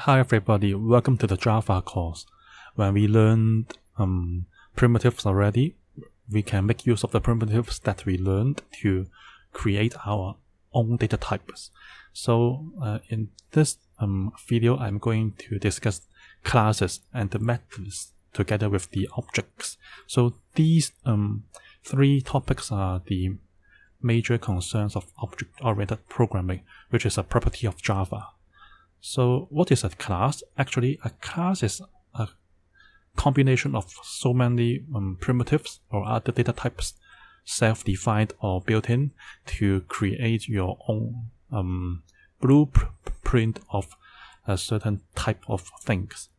Hi everybody, welcome to the Java course. When we learned primitives already, we can make use of the primitives that we learned to create our own data types. So in this video, I'm going to discuss classes and the methods together with the objects. So these three topics are the major concerns of object-oriented programming, which is a property of Java. So what is a class? Actually, a class is a combination of so many primitives or other data types, self-defined or built-in, to create your own blueprint of a certain type of things.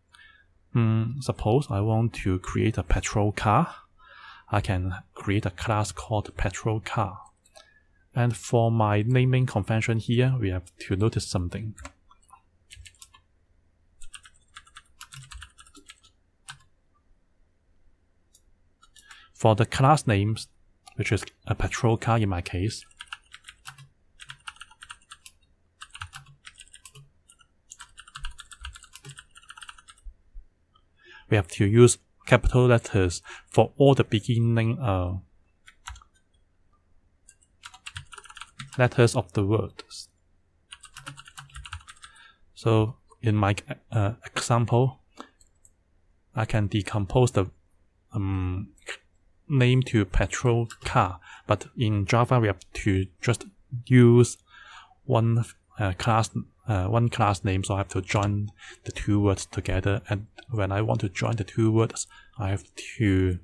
Suppose I want to create a petrol car. I can create a class called petrol car. And for my naming convention here, we have to notice something. For the class names, which is a petrol car in my case, we have to use capital letters for all the beginning letters of the words. So in my example, I can decompose the name to petrol car, but in Java we have to just use one class name, so I have to join the two words together. And when I want to join the two words, I have to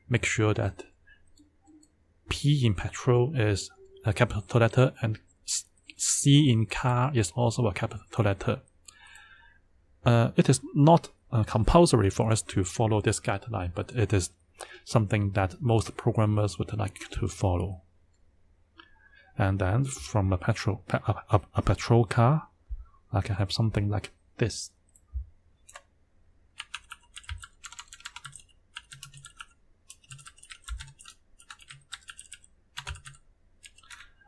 make sure that P in petrol is a capital letter and C in car is also a capital letter. It is not compulsory for us to follow this guideline, but it is something that most programmers would like to follow. And then from a petrol car, I can have something like this.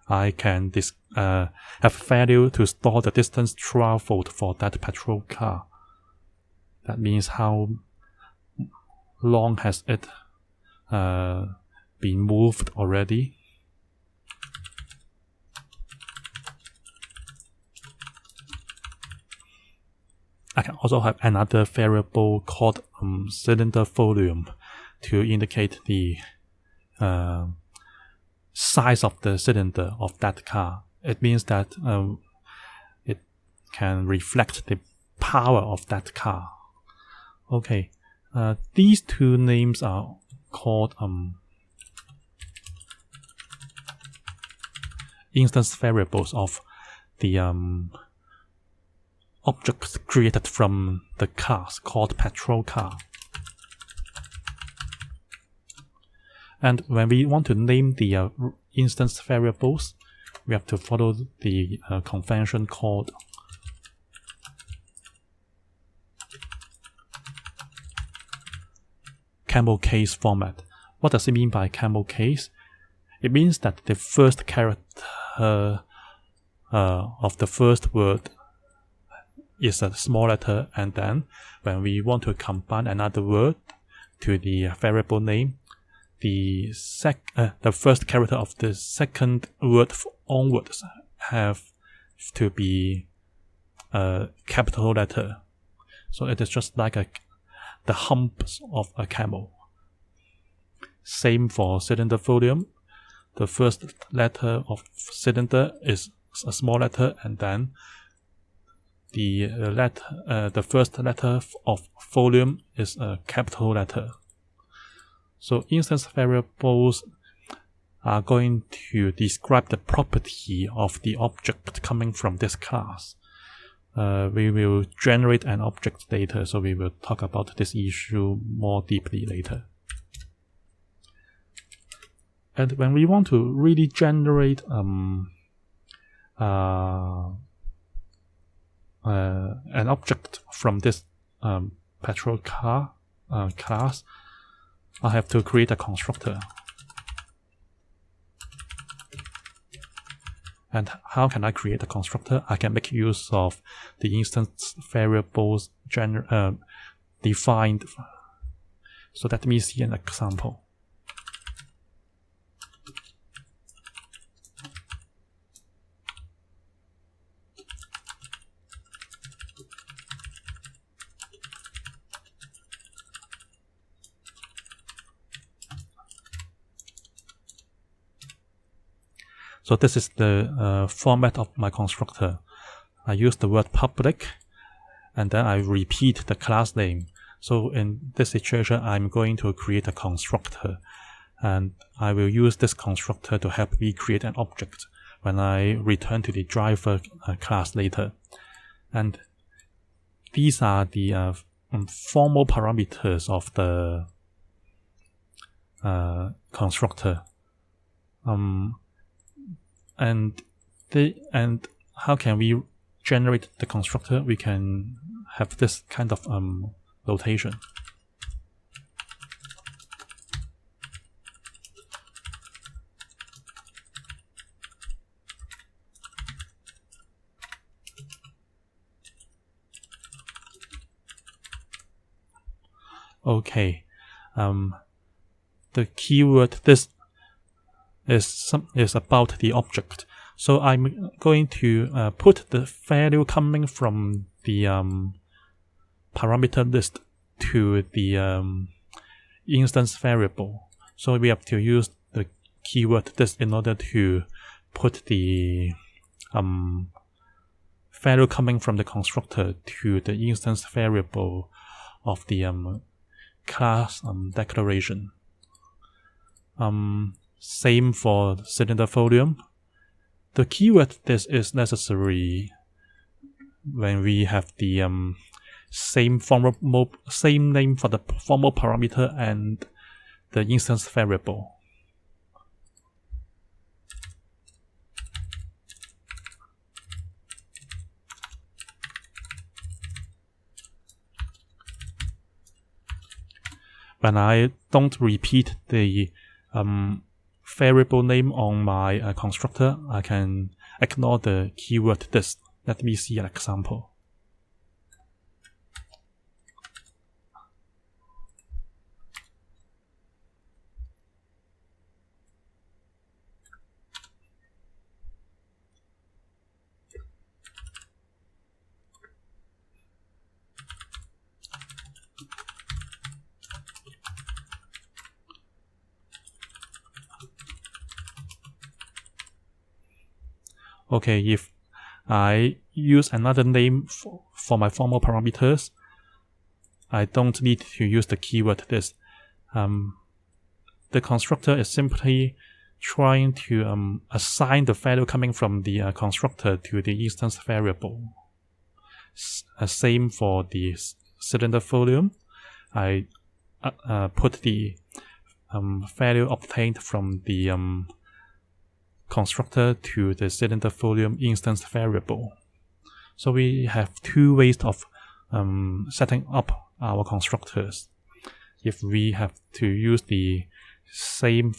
I can have value to store the distance traveled for that petrol car. That means how long has it been moved already. I can also have another variable called cylinder volume to indicate the size of the cylinder of that car. It means that it can reflect the power of that car. Okay, these two names are called instance variables of the objects created from the class called petrol car. And when we want to name the instance variables, we have to follow the convention called camel case format. What does it mean by camel case? It means that the first character of the first word is a small letter, and then when we want to combine another word to the variable name, the first character of the second word onwards have to be a capital letter. So it is just like the humps of a camel. Same for cylinder volume. The first letter of cylinder is a small letter, and then the first letter of volume is a capital letter. So instance variables are going to describe the property of the object coming from this class. We will generate an object later, so we will talk about this issue more deeply later. And when we want to really generate an object from this petrol car class, I have to create a constructor. And how can I create a constructor? I can make use of the instance variables defined. So let me see an example. So this is the format of my constructor. I use the word public, and then I repeat the class name. So in this situation, I'm going to create a constructor, and I will use this constructor to help me create an object when I return to the driver class later. And these are the formal parameters of the constructor. And how can we generate the constructor? We can have this kind of notation. Okay, the keyword this is about the object. So I'm going to put the value coming from the parameter list to the instance variable. So we have to use the keyword this in order to put the value coming from the constructor to the instance variable of the class declaration. Same for cylinder volume. The keyword this is necessary when we have the same name for the formal parameter and the instance variable. When I don't repeat the variable name on my constructor, I can ignore the keyword this. Let me see an example. Okay, if I use another name for my formal parameters, I don't need to use the keyword this. The constructor is simply trying to assign the value coming from the constructor to the instance variable. Same for the cylinder volume. I put the value obtained from the constructor to the cylinder volume instance variable. So we have two ways of setting up our constructors. If we have to use the same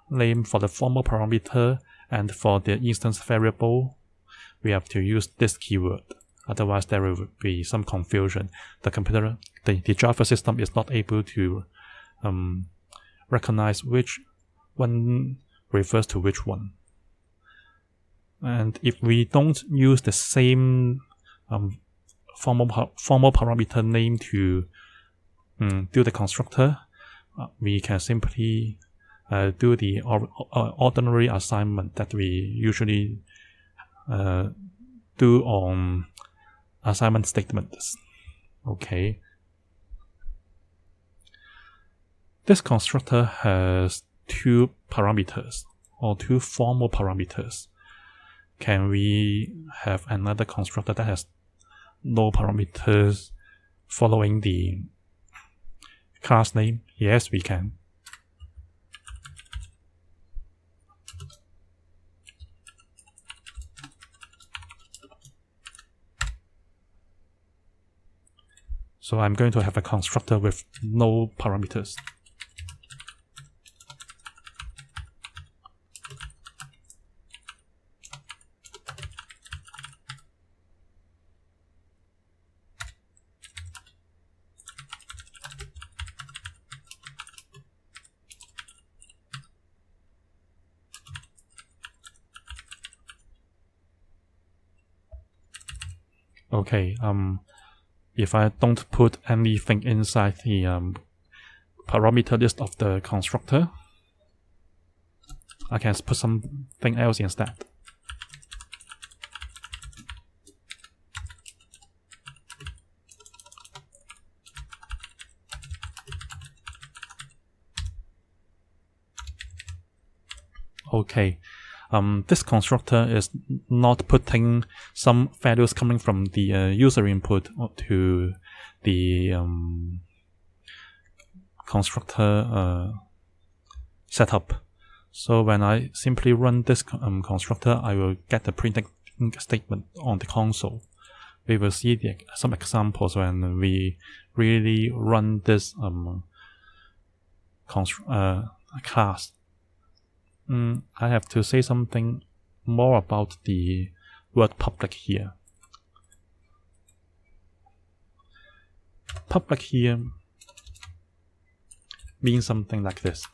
name for the formal parameter and for the instance variable, we have to use this keyword. Otherwise, there will be some confusion. The Java system is not able to recognize which one refers to which one. And if we don't use the same formal parameter name to do the constructor, we can simply do the ordinary assignment that we usually do on assignment statements. Okay. This constructor has two parameters or two formal parameters. Can we have another constructor that has no parameters following the class name? Yes, we can. So I'm going to have a constructor with no parameters. Okay, if I don't put anything inside the parameter list of the constructor, I can put something else instead. Okay, this constructor is not putting some values coming from the user input to the constructor setup. So when I simply run this constructor, I will get the printing statement on the console. We will see some examples when we really run this class. I have to say something more about the word public here. Public here means something like this.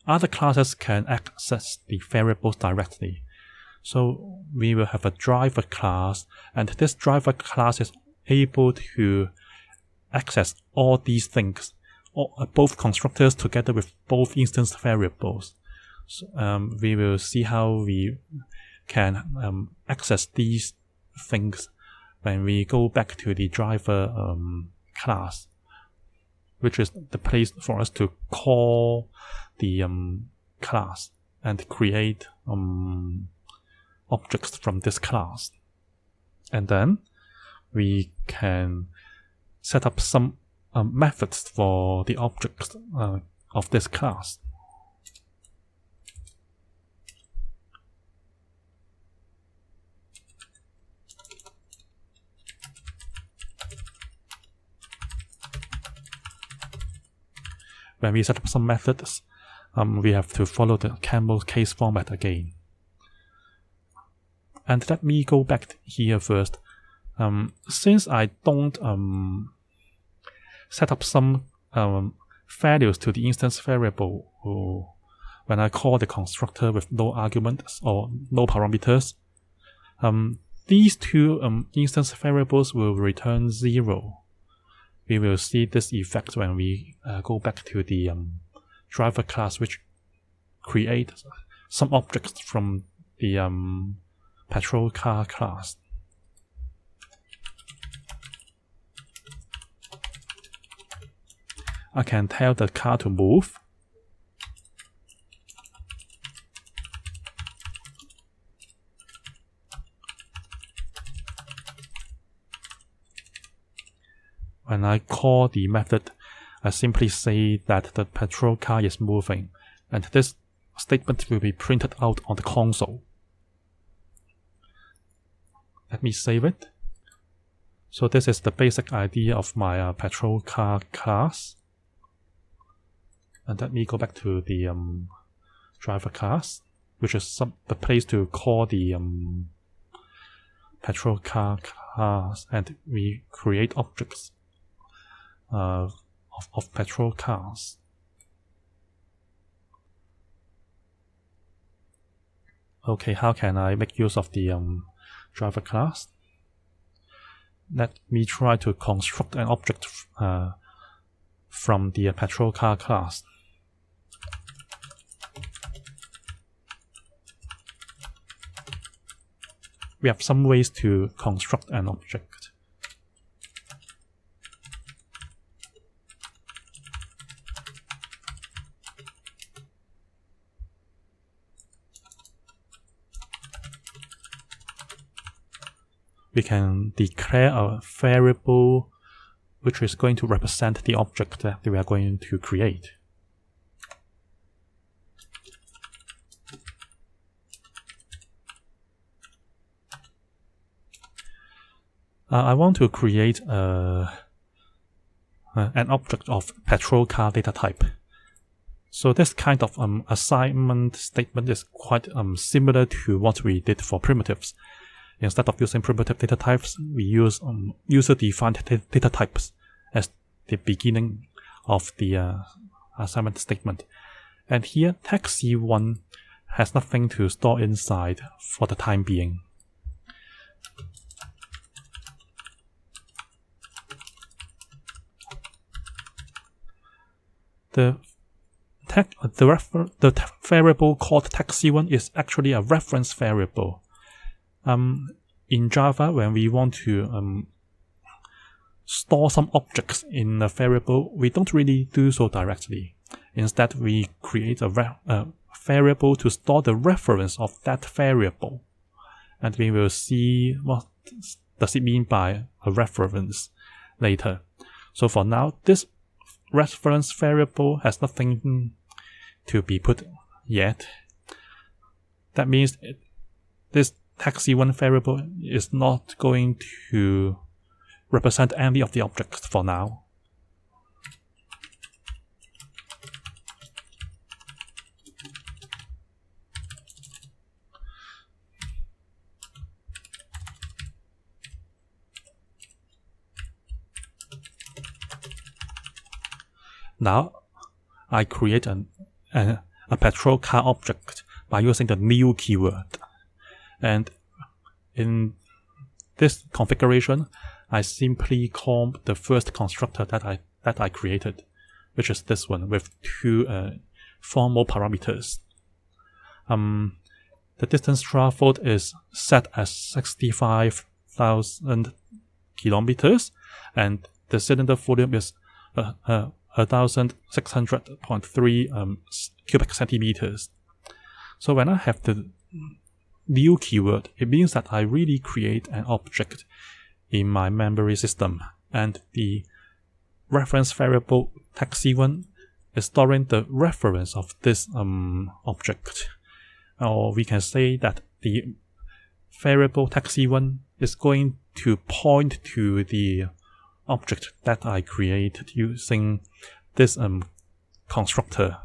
Other classes can access the variables directly. So we will have a driver class, and this driver class is able to access all these things, both constructors together with both instance variables. So, we will see how we can access these things when we go back to the driver class, which is the place for us to call the class and create objects from this class. And then we can set up some methods for the objects of this class. When we set up some methods, we have to follow the camel case format again. And let me go back here first. Since I don't set up some values to the instance variable when I call the constructor with no arguments or no parameters, these two instance variables will return 0. We will see this effect when we go back to the driver class, which creates some objects from the patrol car class. I can tell the car to move. When I call the method, I simply say that the patrol car is moving, and this statement will be printed out on the console. Let me save it. So this is the basic idea of my patrol car class. And let me go back to the driver class, which is the place to call the patrol car class, and we create objects of patrol cars. Okay, how can I make use of the driver class? Let me try to construct an object from the patrol car class. We have some ways to construct an object. We can declare a variable which is going to represent the object that we are going to create. I want to create an object of patrol car data type. So this kind of assignment statement is quite similar to what we did for primitives. Instead of using primitive data types, we use user-defined data types as the beginning of the assignment statement. And here, text C1 has nothing to store inside for the time being. The variable called text C1 is actually a reference variable. In Java, when we want to store some objects in a variable, we don't really do so directly. Instead, we create a variable to store the reference of that variable. And we will see what does it mean by a reference later. So for now, this reference variable has nothing to be put yet. That means this text C1 variable is not going to represent any of the objects for now. Now, I create a petrol car object by using the new keyword. And in this configuration, I simply call the first constructor that I created, which is this one with two formal parameters. The distance traveled is set as 65,000 kilometers, and the cylinder volume is 1,600.3 cubic centimeters. So when I have the new keyword, it means that I really create an object in my memory system, and the reference variable text C1 is storing the reference of this object. Or we can say that the variable text C1 is going to point to the object that I created using this constructor.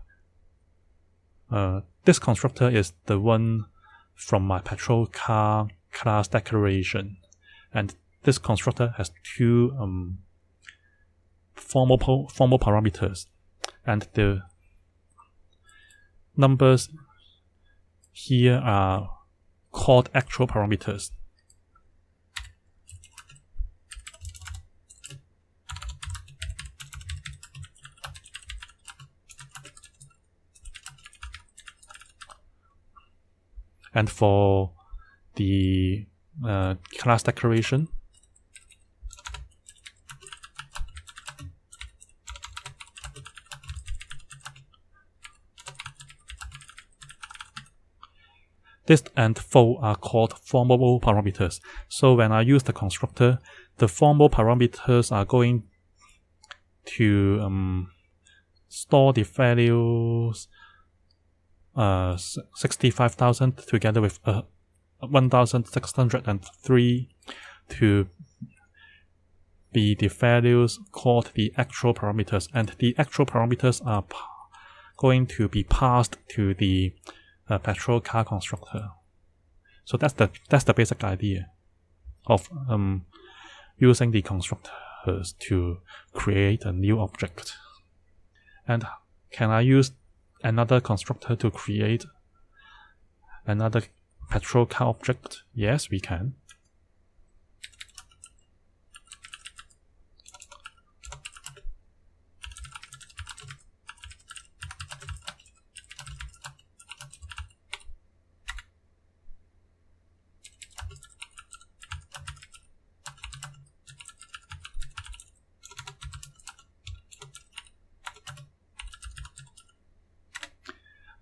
This constructor is the one from my petrol car class declaration, and this constructor has two formal parameters, and the numbers here are called actual parameters. And for the class declaration, this and fo are called formal parameters. So when I use the constructor, the formal parameters are going to store the values 65,000 together with 1,603 to be the values called the actual parameters, and the actual parameters are going to be passed to the petrol car constructor. So that's the basic idea of using the constructors to create a new object. And can I use another constructor to create another petrol car object? Yes, we can.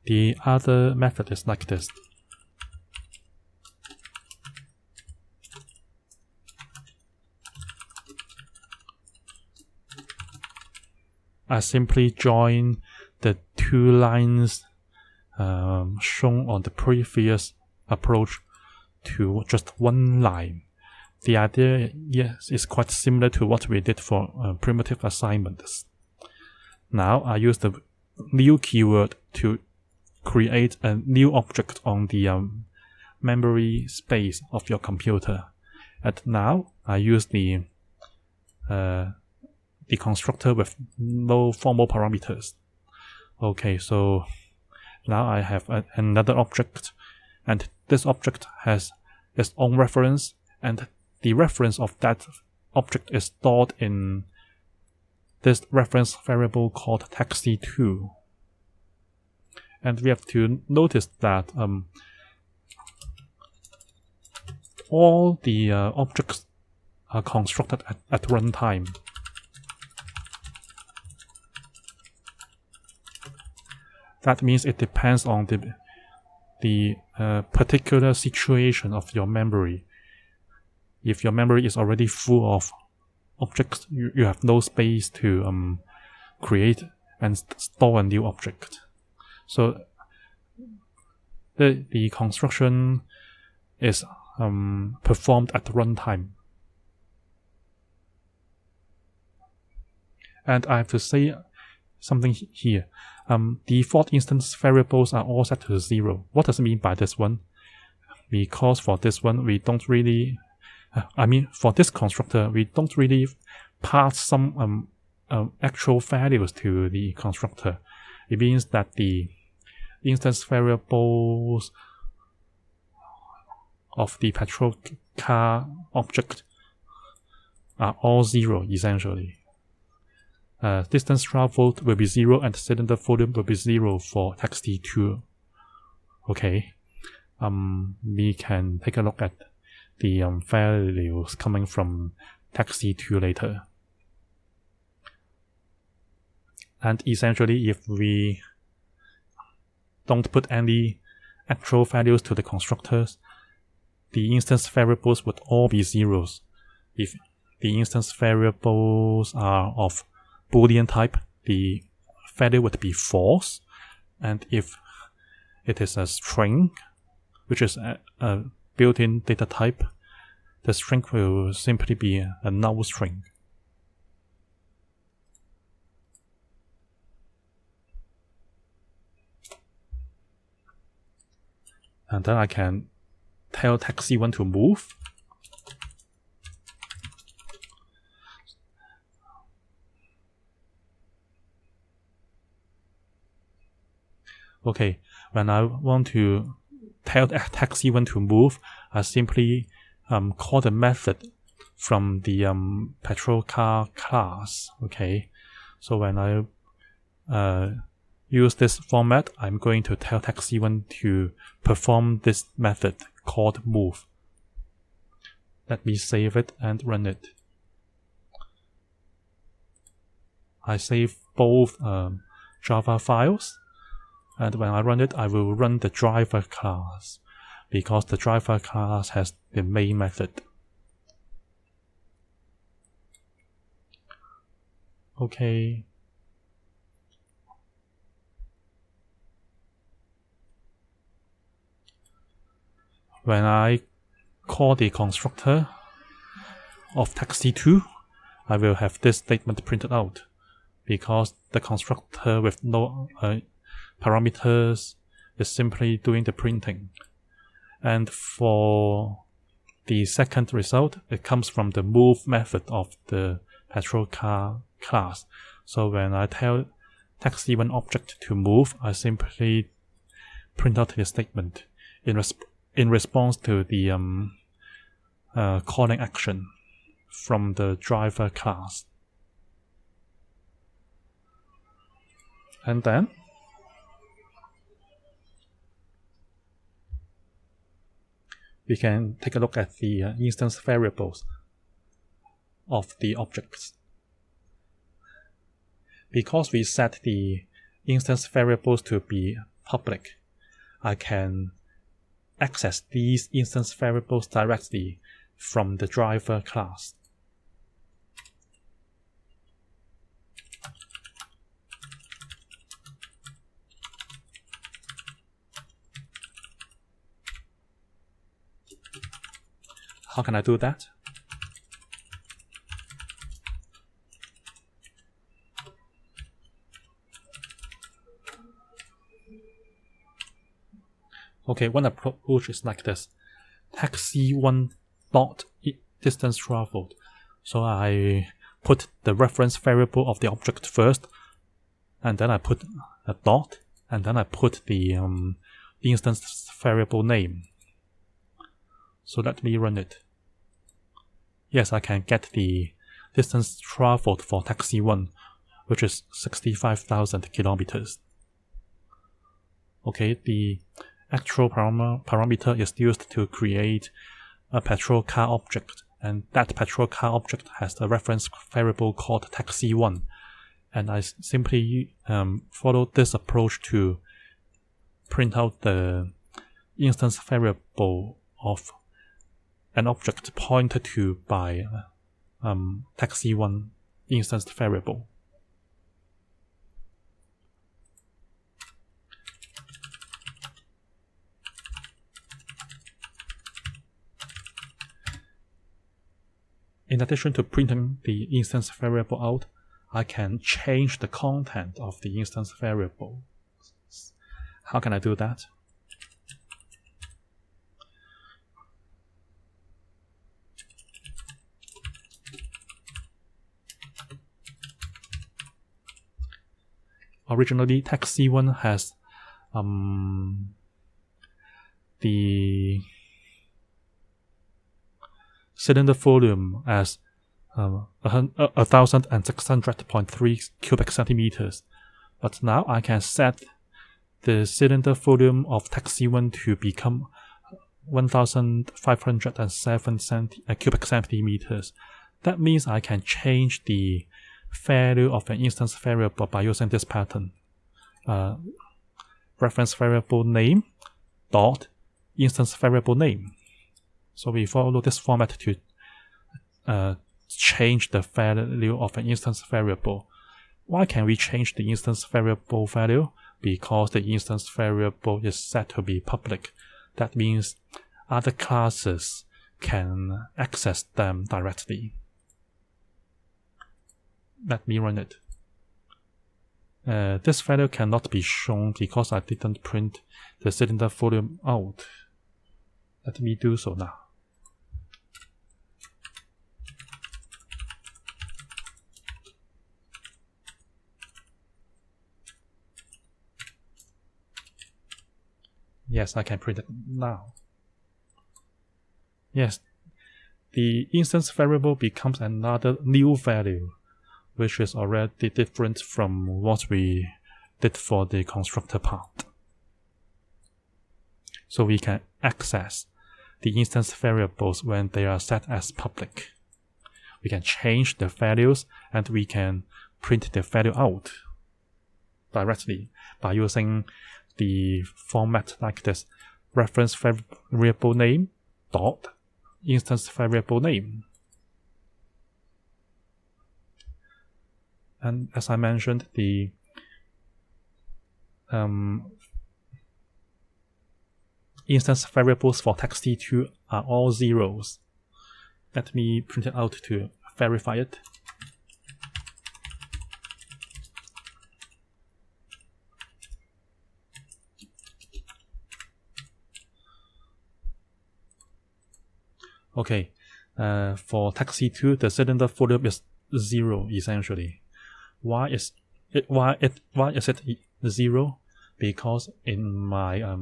The other method is like this. I simply join the two lines shown on the previous approach to just one line. The idea, yes, is quite similar to what we did for primitive assignments. Now I use the new keyword to create a new object on the memory space of your computer. And now I use the the constructor with no formal parameters. Okay, so now I have another object, and this object has its own reference, and the reference of that object is stored in this reference variable called taxi2. And we have to notice that all the objects are constructed at runtime. That means it depends on the particular situation of your memory. If your memory is already full of objects, you have no space to create and store a new object. So the construction is performed at runtime. And I have to say something here. Default instance variables are all set to 0. What does it mean by this one? Because for this one, we don't really, for this constructor, we don't really pass some actual values to the constructor. It means that the instance variables of the petrol car object are all 0 essentially. Distance traveled will be 0 and cylinder volume will be 0 for taxi2. Okay, we can take a look at the values coming from taxi2 later. And essentially, if we don't put any actual values to the constructors, the instance variables would all be zeros. If the instance variables are of Boolean type, the value would be false. And if it is a string, which is a built-in data type, the string will simply be a null string. And then I can tell taxi1 to move. Okay, when I want to tell taxi1 to move, I simply call the method from the petrol car class. Okay, so when I use this format, I'm going to tell taxi1 to perform this method called move. Let me save it and run it. I save both Java files, and when I run it, I will run the driver class, because the driver class has the main method. Okay. When I call the constructor of taxi2, I will have this statement printed out, because the constructor with no parameters is simply doing the printing. And for the second result, it comes from the move method of the petrol car class. So when I tell taxi1 object to move, I simply print out the statement in response to the calling action from the driver class. And then we can take a look at the instance variables of the objects. Because we set the instance variables to be public, I can access these instance variables directly from the driver class. How can I do that? Okay, one approach is like this. Taxi1 dot distance traveled. So I put the reference variable of the object first, and then I put a dot, and then I put the instance variable name. So let me run it. Yes, I can get the distance traveled for taxi 1, which is 65,000 kilometers. Okay, the actual parameter is used to create a patrol car object, and that patrol car object has a reference variable called taxi 1. And I simply follow this approach to print out the instance variable of an object pointed to by taxi 1 instance variable. In addition to printing the instance variable out, I can change the content of the instance variable. How can I do that? Originally, taxi 1 has the cylinder volume as 1,600.3 cubic centimeters. But now I can set the cylinder volume of taxi 1 to become 1,507 cubic centimeters. That means I can change the value of an instance variable by using this pattern. Reference variable name dot instance variable name. So we follow this format to change the value of an instance variable. Why can we change the instance variable value? Because the instance variable is set to be public. That means other classes can access them directly. Let me run it. This value cannot be shown because I didn't print the cylinder volume out. Let me do so now. Yes, I can print it now. Yes, the instance variable becomes another new value, which is already different from what we did for the constructor part. So we can access the instance variables when they are set as public. We can change the values and we can print the value out directly by using the format like this: reference variable name dot instance variable name. And as I mentioned, the instance variables for taxi2 are all zeros. Let me print it out to verify it. Okay, for taxi2, the cylinder volume is 0 essentially. Why is it 0? Because in my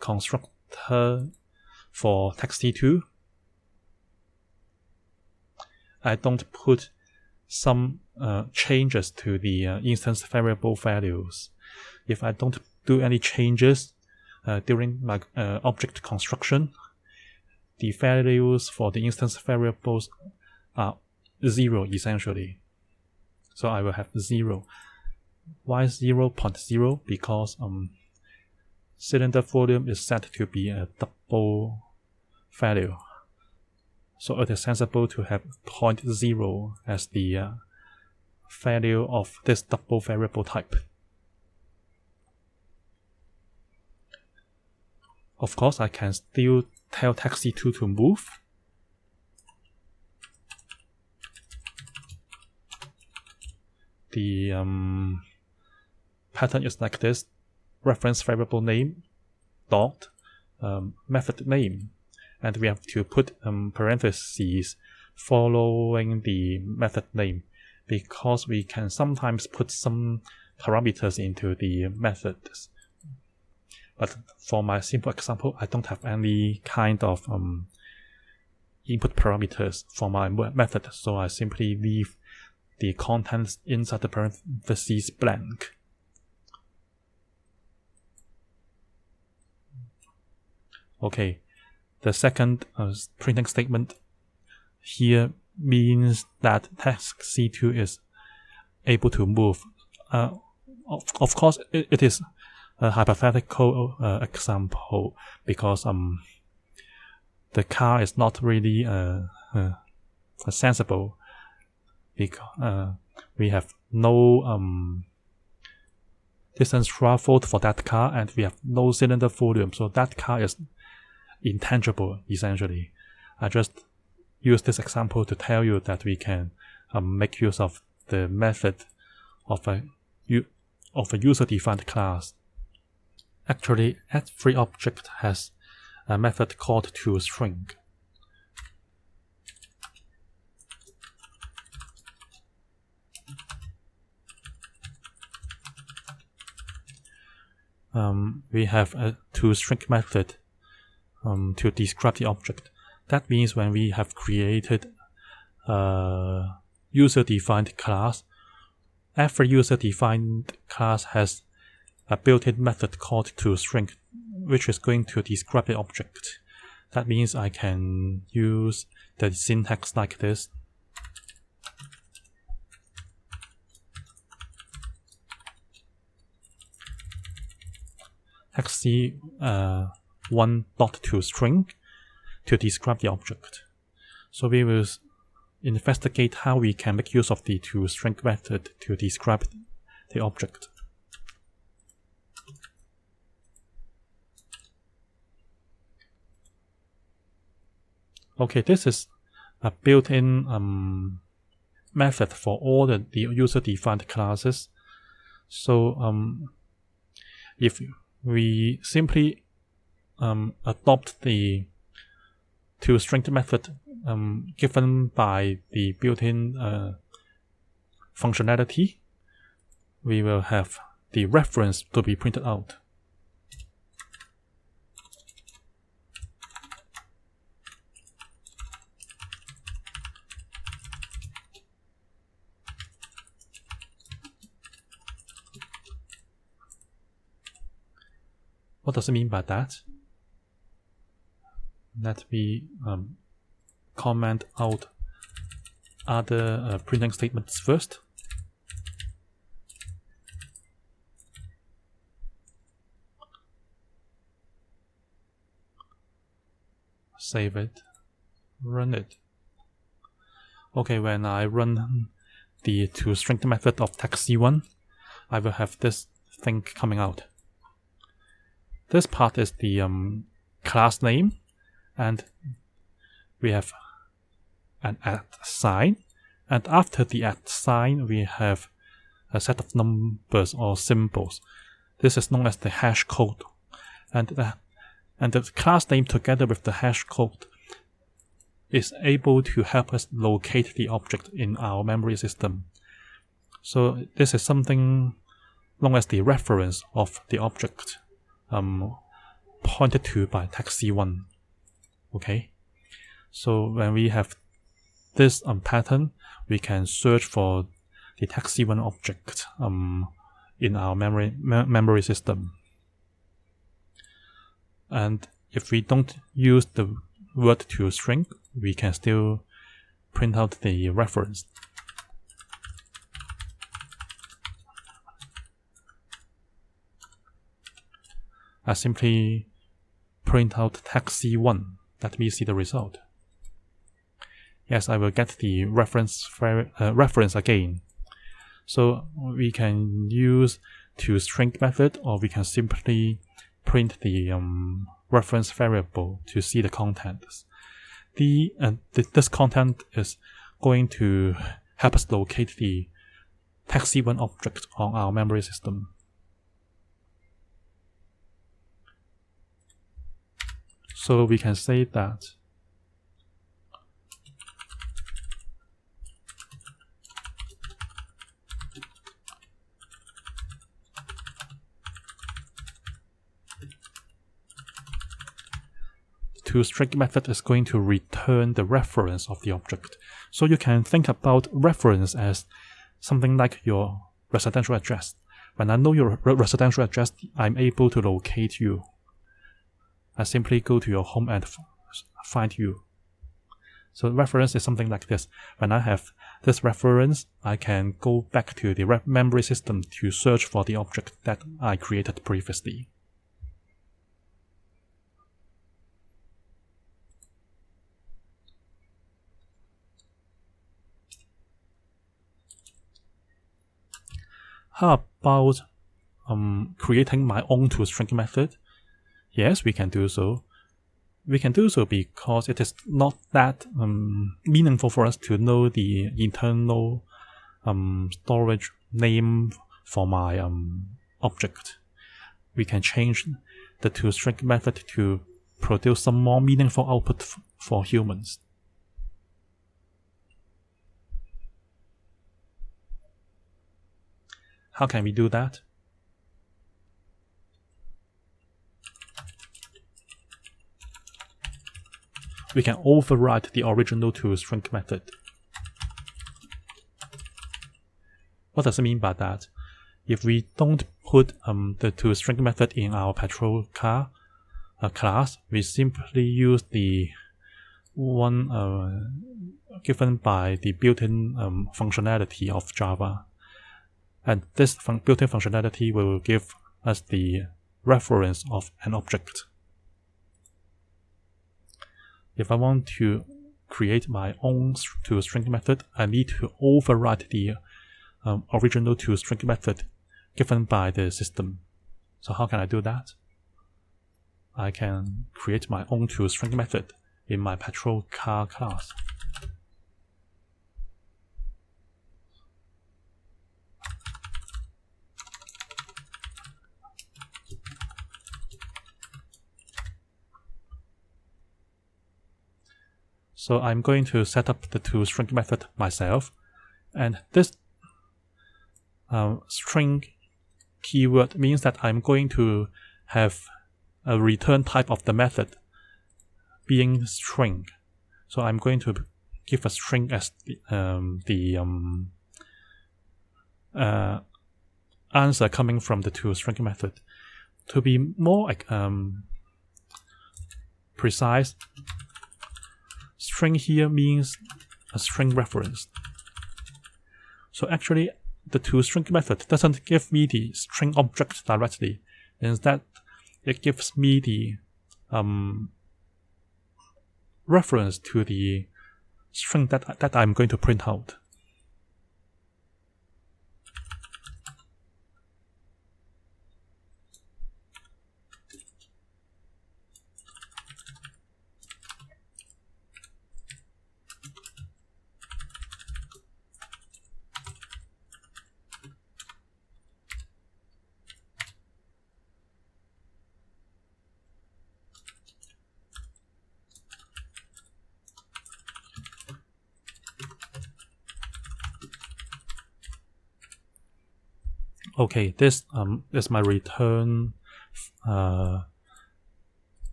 constructor for taxi2, I don't put some changes to the instance variable values. If I don't do any changes during my object construction, the values for the instance variables are 0 essentially. So I will have 0. Why 0.0? Because cylinder volume is set to be a double value. So it is sensible to have 0.0 as the value of this double variable type. Of course, I can still tell taxi2 to move. The pattern is like this: reference variable name dot method name, and we have to put parentheses following the method name, because we can sometimes put some parameters into the methods. But for my simple example, I don't have any kind of input parameters for my method, so I simply leave the contents inside the parentheses blank. Okay, the second printing statement here means that task C2 is able to move. Of course, it is a hypothetical example, because the car is not really sensible, because we have no distance traveled for that car, and we have no cylinder volume, so that car is intangible essentially. I just use this example to tell you that we can make use of the method of a user-defined class. Actually, every object has a method called toString. We have a toString method to describe the object. That means when we have created a user-defined class, every user-defined class has a built-in method called toString, which is going to describe the object. That means I can use the syntax like this. xc1.toString to describe the object. So we will investigate how we can make use of the toString method to describe the object. Okay, this is a built-in method for all the user-defined classes. So if we simply adopt the toString method given by the built-in functionality, we will have the reference to be printed out. What does it mean by that? Let me comment out other printing statements first. Save it, run it. Okay, when I run the toString method of text C1, I will have this thing coming out. This part is the class name, and we have an @sign, and after the @sign we have a set of numbers or symbols. This is known as the hash code, and the class name together with the hash code is able to help us locate the object in our memory system. So this is something known as the reference of the object pointed to by text C1. Okay, so when we have this pattern, we can search for the text C1 object in our memory system. And if we don't use the word toString, we can still print out the reference. I simply print out text C1. Let me see the result. Yes, I will get the reference again. So we can use toString method, or we can simply print the reference variable to see the contents. This content is going to help us locate the text C1 object on our memory system. So we can say that toString method is going to return the reference of the object. So you can think about reference as something like your residential address. When I know your residential address, I'm able to locate you. I simply go to your home and find you. So reference is something like this. When I have this reference, I can go back to the memory system to search for the object that I created previously. How about creating my own toString method? Yes, we can do so. We can do so because it is not that meaningful for us to know the internal storage name for my object. We can change the toString method to produce some more meaningful output for humans. How can we do that? We can override the original toString method. What does it mean by that? If we don't put the toString method in our patrol car class, we simply use the one given by the built-in functionality of Java. And this built-in functionality will give us the reference of an object. If I want to create my own toString method, I need to override the original toString method given by the system. So how can I do that? I can create my own toString method in my patrol car class. So I'm going to set up the toString method myself, and this string keyword means that I'm going to have a return type of the method being string. So I'm going to give a string as the answer coming from the toString method. To be more precise, string here means a string reference. So actually, the toString method doesn't give me the string object directly. Instead, it gives me the reference to the string that I'm going to print out. Okay, this is my return value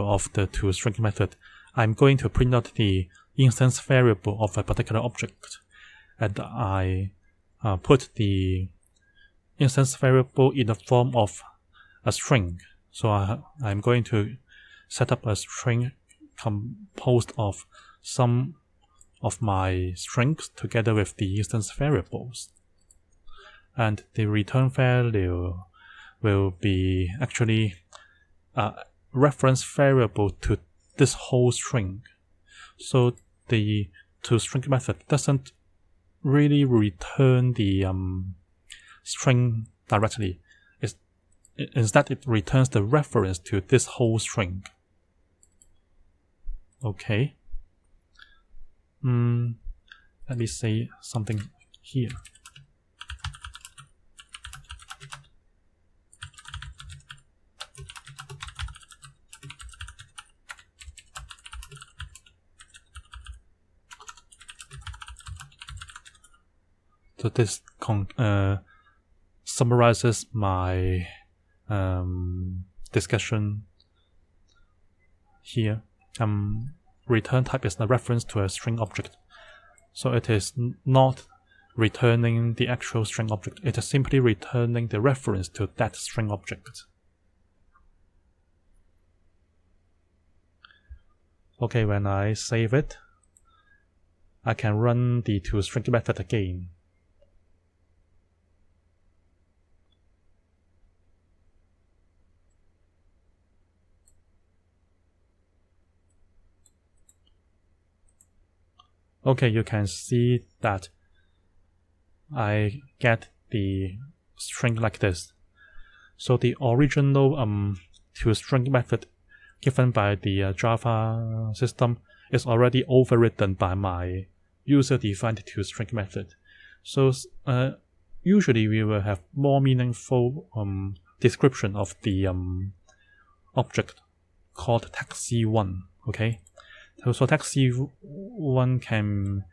of the toString method. I'm going to print out the instance variable of a particular object, and I put the instance variable in the form of a string. So I'm going to set up a string composed of some of my strings together with the instance variables. And the return value will be actually a reference variable to this whole string. So the toString method doesn't really return the string directly. Instead, it returns the reference to this whole string. Okay. Let me say something here. So this summarizes my discussion here. return type is a reference to a string object. So it is not returning the actual string object. It is simply returning the reference to that string object. Okay, when I save it, I can run the toString method again. Okay, you can see that I get the string like this. So the original toString method given by the Java system is already overridden by my user-defined toString method. So usually we will have more meaningful description of the object called taxi1. Okay, so taxi1 can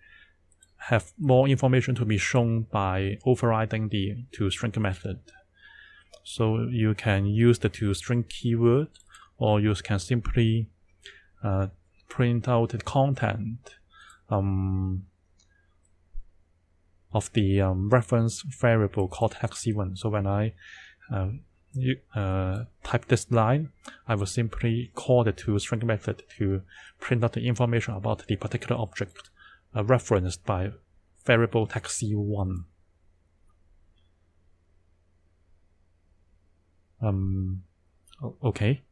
have more information to be shown by overriding the toString method. So you can use the toString keyword, or you can simply print out the content of the reference variable called taxi1. So when I type this line, I will simply call the toString method to print out the information about the particular object referenced by variable taxi1. Okay.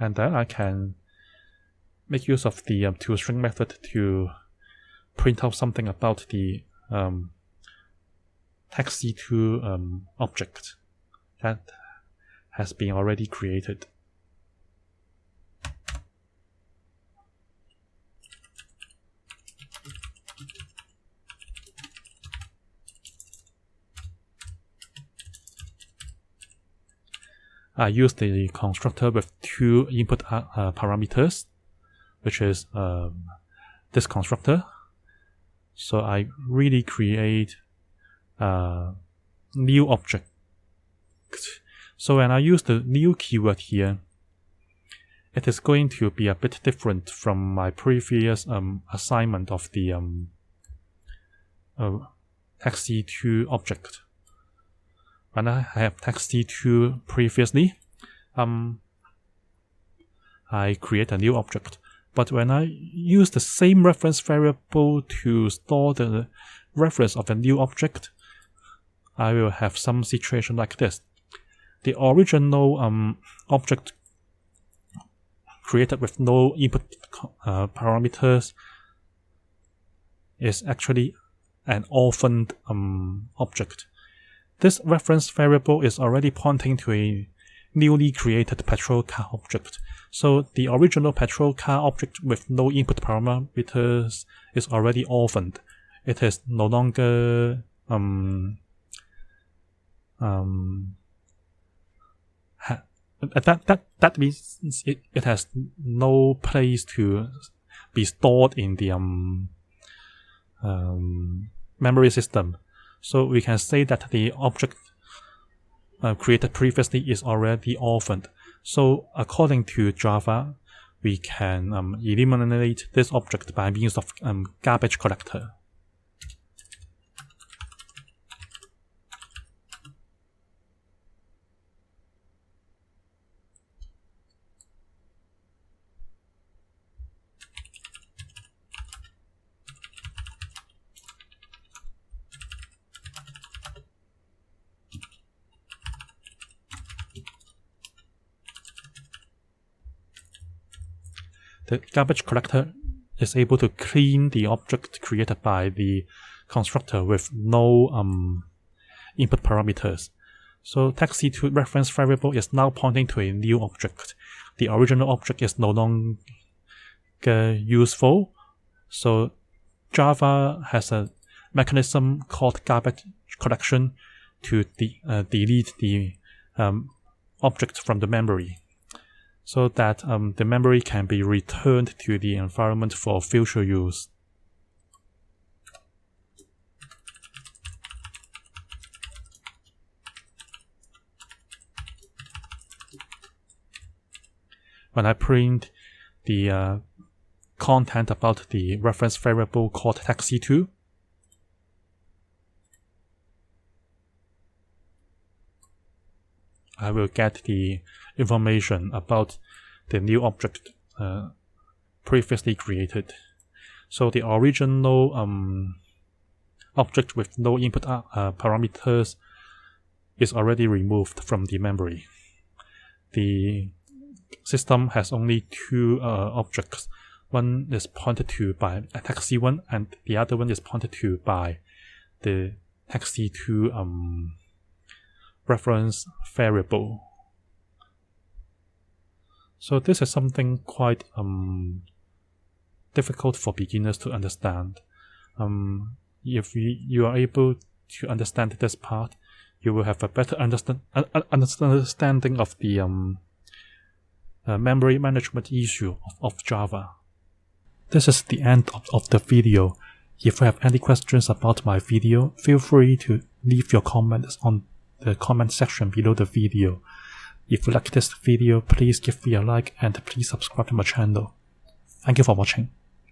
And then I can make use of the toString method to print out something about the taxi2 object that has been already created. I use the constructor with two input parameters, which is this constructor. So I really create a new object. So when I use the new keyword here, it is going to be a bit different from my previous assignment of the taxi2 object. When I have taxi2 previously, I create a new object. But when I use the same reference variable to store the reference of a new object, I will have some situation like this. The original object created with no input parameters is actually an orphaned object. This reference variable is already pointing to a newly created patrol car object. So the original patrol car object with no input parameters is already orphaned. It is no longer that means it has no place to be stored in the memory system. So we can say that the object created previously is already orphaned. So according to Java, we can eliminate this object by means of garbage collector. The garbage collector is able to clean the object created by the constructor with no input parameters. So taxi2 reference variable is now pointing to a new object. The original object is no longer useful. So Java has a mechanism called garbage collection to delete the object from the memory, so that the memory can be returned to the environment for future use. when I print the content about the reference variable called taxi2, I will get the information about the new object previously created. So the original object with no input parameters is already removed from the memory. The system has only two objects. One is pointed to by a taxi1, and the other one is pointed to by the taxi2 reference variable. So this is something quite difficult for beginners to understand. If you are able to understand this part, you will have a better understanding of the memory management issue of Java. This is the end of the video. If you have any questions about my video, feel free to leave your comments on the comment section below the video. If you like this video, please give me a like and please subscribe to my channel. Thank you for watching.